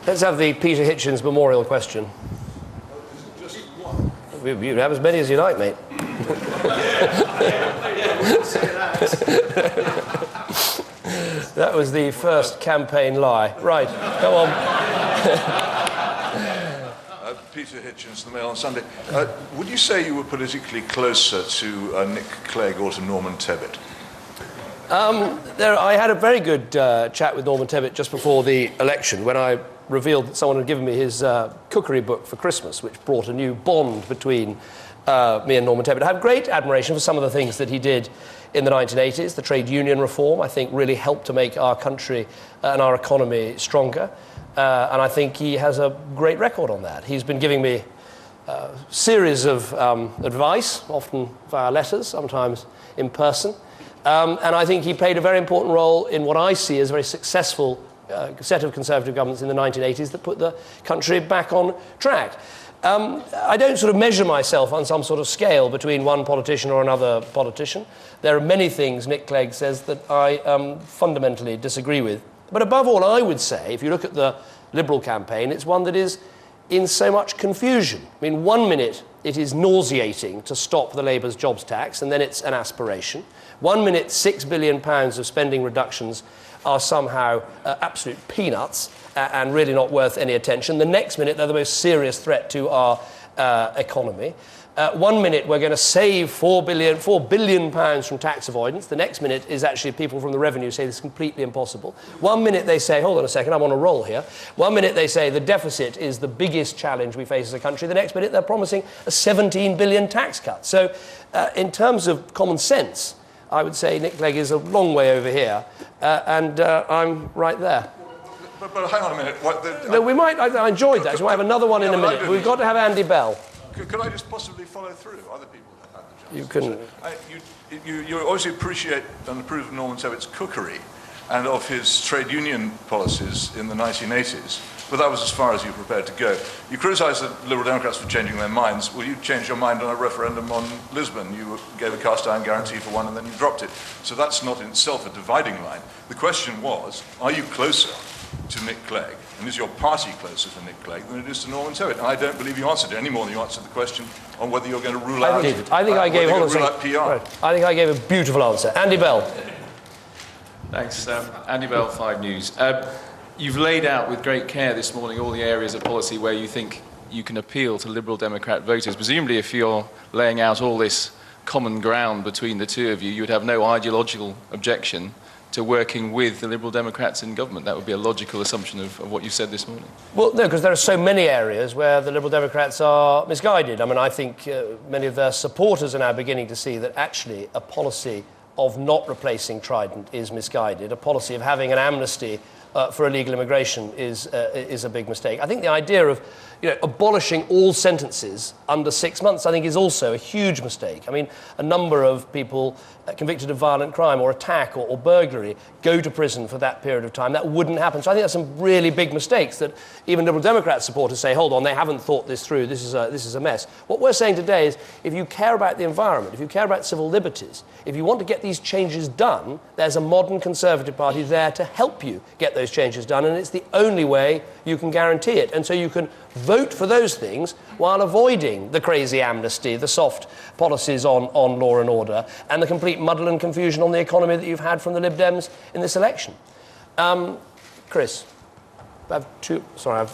Let's have the Peter Hitchens memorial question. Just one. You can have as many as you like, mate. That was the first campaign lie. Right, come on. Peter Hitchens, The Mail on Sunday. Would you say you were politically closer to Nick Clegg or to Norman Tebbit? I had a very good chat with Norman Tebbit just before the election when I revealed that someone had given me his cookery book for Christmas, which brought a new bond between me and Norman Tebbit. I have great admiration for some of the things that he did in the 1980s. The trade union reform, I think, really helped to make our country and our economy stronger. And I think he has a great record on that. He's been giving me a series of advice, often via letters, sometimes in person. And I think he played a very important role in what I see as a very successful set of Conservative governments in the 1980s that put the country back on track. I don't sort of measure myself on some sort of scale between one politician or another politician. There are many things Nick Clegg says that I fundamentally disagree with. But above all, I would say, if you look at the Liberal campaign, it's one that is in so much confusion. I mean, 1 minute it is nauseating to stop the Labour's jobs tax, and then it's an aspiration. 1 minute, £6 billion of spending reductions are somehow absolute peanuts and really not worth any attention. The next minute, they're the most serious threat to our economy. 1 minute, we're going to save £4 billion from tax avoidance. The next minute is actually people from the revenue say this is completely impossible. 1 minute they say, hold on a second, I'm on a roll here. 1 minute they say the deficit is the biggest challenge we face as a country. The next minute they're promising a 17 billion tax cut. So in terms of common sense, I would say Nick Clegg is a long way over here, and I'm right there. But hang on a minute. No, we might. I enjoyed that. So we might have another one in a minute. We've got to have Andy Bell. Could I just possibly follow through? Other people have had the You can. You obviously appreciate and approve of Norman Tebbit's cookery and of his trade union policies in the 1980s, but that was as far as you were prepared to go. You criticise the Liberal Democrats for changing their minds. Well, you changed your mind on a referendum on Lisbon. You gave a cast-iron guarantee for one and then you dropped it. So that's not in itself a dividing line. The question was, are you closer to Nick Clegg, and is your party closer to Nick Clegg than it is to Norman Tebbit? And I don't believe you answered it any more than you answered the question on whether you're going to rule out. I think I gave PR. Right. I think I gave a beautiful answer. Andy Bell. Thanks, Andy Bell, 5 News. You've laid out with great care this morning all the areas of policy where you think you can appeal to Liberal Democrat voters. Presumably, if you're laying out all this common ground between the two of you, you would have no ideological objection to working with the Liberal Democrats in government. That would be a logical assumption of what you said this morning. Well, no, because there are so many areas where the Liberal Democrats are misguided. I mean, I think many of their supporters are now beginning to see that actually a policy of not replacing Trident is misguided. A policy of having an amnesty for illegal immigration is a big mistake. I think the idea of abolishing all sentences under 6 months, I think, is also a huge mistake. I mean, a number of people convicted of violent crime or attack or burglary go to prison for that period of time. That wouldn't happen. So I think that's some really big mistakes that even Liberal Democrat supporters say, hold on, they haven't thought this through. This is a mess. What we're saying today is if you care about the environment, if you care about civil liberties, if you want to get these changes done, there's a modern Conservative Party there to help you get those changes done, and it's the only way you can guarantee it. And so you can vote for those things while avoiding the crazy amnesty, the soft policies on law and order, and the complete muddle and confusion on the economy that you've had from the Lib Dems in this election. Chris, I have two... Sorry,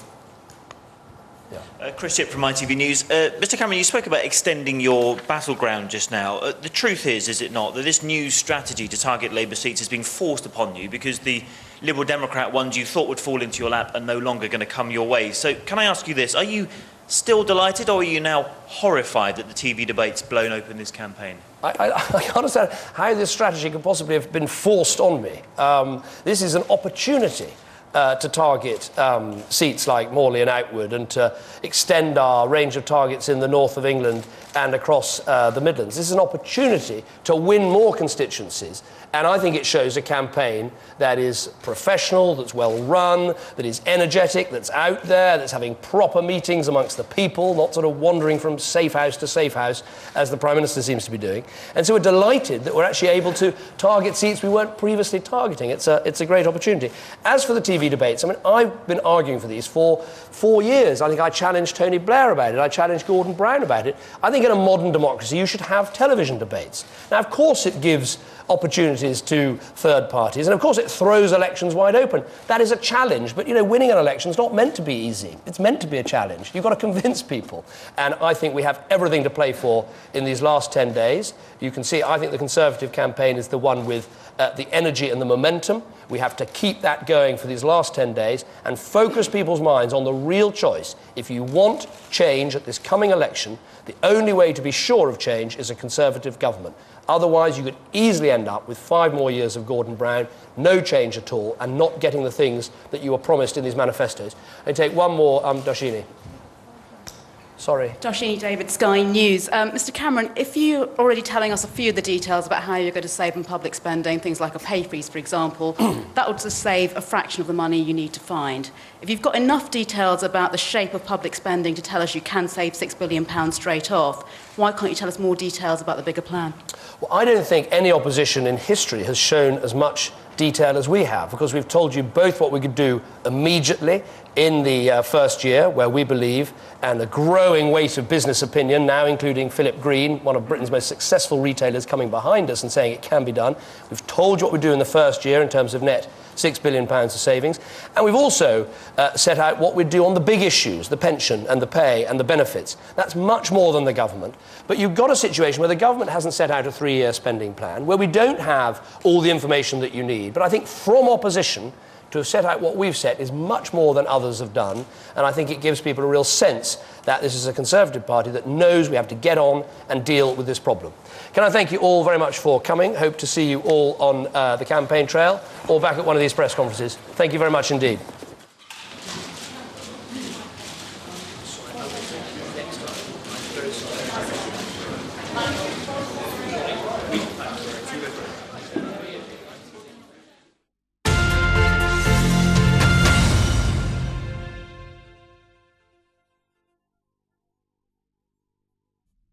Chris Shipp from ITV News. Mr Cameron, you spoke about extending your battleground just now. The truth is it not, that this new strategy to target Labour seats is being forced upon you because the Liberal Democrat ones you thought would fall into your lap are no longer going to come your way. So can I ask you this? Are you still delighted, or are you now horrified that the TV debate's blown open this campaign? I can't understand how this strategy could possibly have been forced on me. This is an opportunity to target seats like Morley and Outwood and to extend our range of targets in the north of England and across the Midlands. This is an opportunity to win more constituencies, and I think it shows a campaign that is professional, that's well run, that is energetic, that's out there, that's having proper meetings amongst the people, not sort of wandering from safe house to safe house as the Prime Minister seems to be doing. And so we're delighted that we're actually able to target seats we weren't previously targeting. It's a great opportunity. As for the TV TV debates. I mean, I've been arguing for these for 4 years. I think I challenged Tony Blair about it. I challenged Gordon Brown about it. I think in a modern democracy, you should have television debates. Now, of course, it gives opportunities to third parties, and of course, it throws elections wide open. That is a challenge, but, you know, winning an election is not meant to be easy. It's meant to be a challenge. You've got to convince people, and I think we have everything to play for in these last 10 days. You can see, I think the Conservative campaign is the one with the energy and the momentum. We have to keep that going for these last 10 days and focus people's minds on the real choice. If you want change at this coming election, the only way to be sure of change is a Conservative government. Otherwise, you could easily end up with 5 more years of Gordon Brown, no change at all, and not getting the things that you were promised in these manifestos. I take one more, Darshini. Sorry. Darshini David, Sky News. Mr Cameron, if you're already telling us a few of the details about how you're going to save on public spending, things like a pay freeze, for example, that would just save a fraction of the money you need to find. If you've got enough details about the shape of public spending to tell us you can save £6 billion straight off, why can't you tell us more details about the bigger plan? Well, I don't think any opposition in history has shown as much detail as we have, because we've told you both what we could do immediately in the first year, where we believe, and a growing weight of business opinion, now including Philip Green, one of Britain's most successful retailers, coming behind us and saying it can be done. We've told you what we do in the first year in terms of net £6 billion of savings. And we've also set out what we'd do on the big issues, the pension and the pay and the benefits. That's much more than the government. But you've got a situation where the government hasn't set out a 3-year spending plan, where we don't have all the information that you need. But I think from opposition, to have set out what we've set is much more than others have done, and I think it gives people a real sense that this is a Conservative Party that knows we have to get on and deal with this problem. Can I thank you all very much for coming? Hope to see you all on the campaign trail or back at one of these press conferences. Thank you very much indeed.